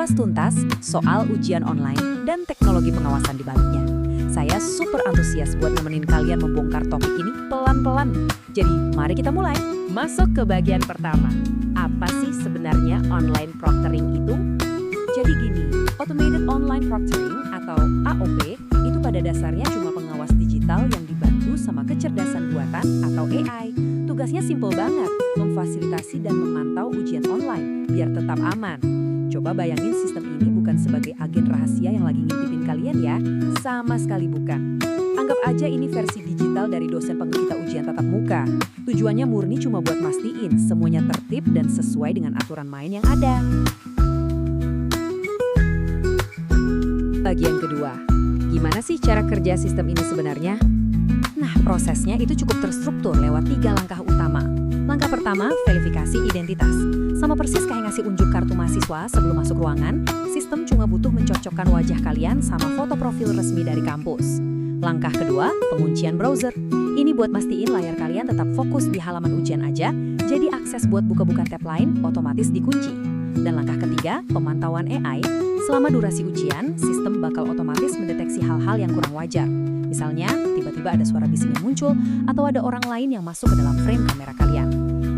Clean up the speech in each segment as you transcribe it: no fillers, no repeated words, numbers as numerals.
Kupas tuntas soal ujian online dan teknologi pengawasan di baliknya. Saya super antusias buat nemenin kalian membongkar topik ini pelan-pelan. Jadi, mari kita mulai. Masuk ke bagian pertama. Apa sih sebenarnya online proctoring itu? Jadi gini, Automated Online Proctoring atau AOP itu pada dasarnya cuma pengawas digital yang dibantu sama kecerdasan buatan atau AI. Tugasnya simple banget, memfasilitasi dan memantau ujian online biar tetap aman. Coba bayangin sistem ini bukan sebagai agen rahasia yang lagi ngintipin kalian ya, sama sekali bukan. Anggap aja ini versi digital dari dosen penggita ujian tatap muka. Tujuannya murni cuma buat mastiin semuanya tertib dan sesuai dengan aturan main yang ada. Bagian kedua, gimana sih cara kerja sistem ini sebenarnya? Nah, prosesnya itu cukup terstruktur lewat 3 langkah utama. Langkah pertama, verifikasi identitas. Sama persis kayak ngasih unjuk kartu mahasiswa sebelum masuk ruangan, sistem cuma butuh mencocokkan wajah kalian sama foto profil resmi dari kampus. Langkah kedua, penguncian browser. Ini buat mastiin layar kalian tetap fokus di halaman ujian aja, jadi akses buat buka-buka tab lain otomatis dikunci. Dan langkah ketiga, pemantauan AI. Selama durasi ujian, sistem bakal otomatis mendeteksi hal-hal yang kurang wajar. Misalnya, tiba-tiba ada suara bising yang muncul, atau ada orang lain yang masuk ke dalam frame kamera kalian.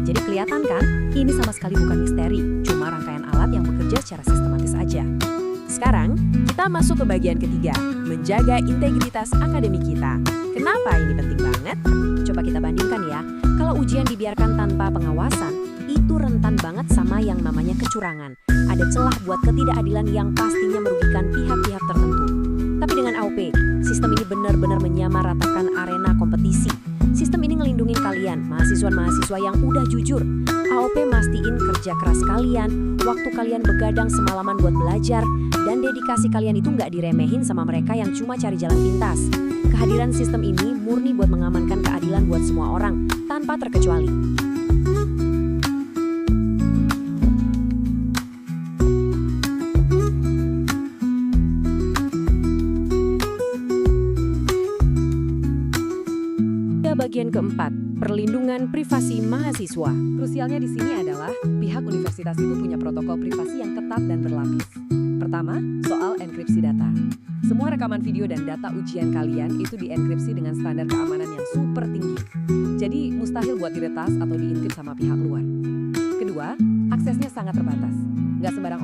Jadi kelihatan kan, ini sama sekali bukan misteri, cuma rangkaian alat yang bekerja secara sistematis aja. Sekarang, kita masuk ke bagian ketiga, menjaga integritas akademik kita. Kenapa ini penting banget? Coba kita bandingkan ya, kalau ujian dibiarkan tanpa pengawasan, itu rentan banget sama yang namanya kecurangan. Ada celah buat ketidakadilan yang pastinya merugikan pihak-pihak tertentu. Tapi dengan AOP, sistem ini benar-benar menyamaratakan arena kompetisi. Sistem ini ngelindungin kalian, mahasiswa-mahasiswa yang udah jujur. AOP mastiin kerja keras kalian, waktu kalian begadang semalaman buat belajar, dan dedikasi kalian itu nggak diremehin sama mereka yang cuma cari jalan pintas. Kehadiran sistem ini murni buat mengamankan keadilan buat semua orang, tanpa terkecuali. Bagian keempat, perlindungan privasi mahasiswa. Krusialnya di sini adalah pihak universitas itu punya protokol privasi yang ketat dan berlapis. Pertama, soal enkripsi data. Semua rekaman video dan data ujian kalian itu dienkripsi dengan standar keamanan yang super tinggi. Jadi mustahil buat diretas atau diintip sama pihak luar. Kedua, aksesnya sangat terbatas. Nggak sembarang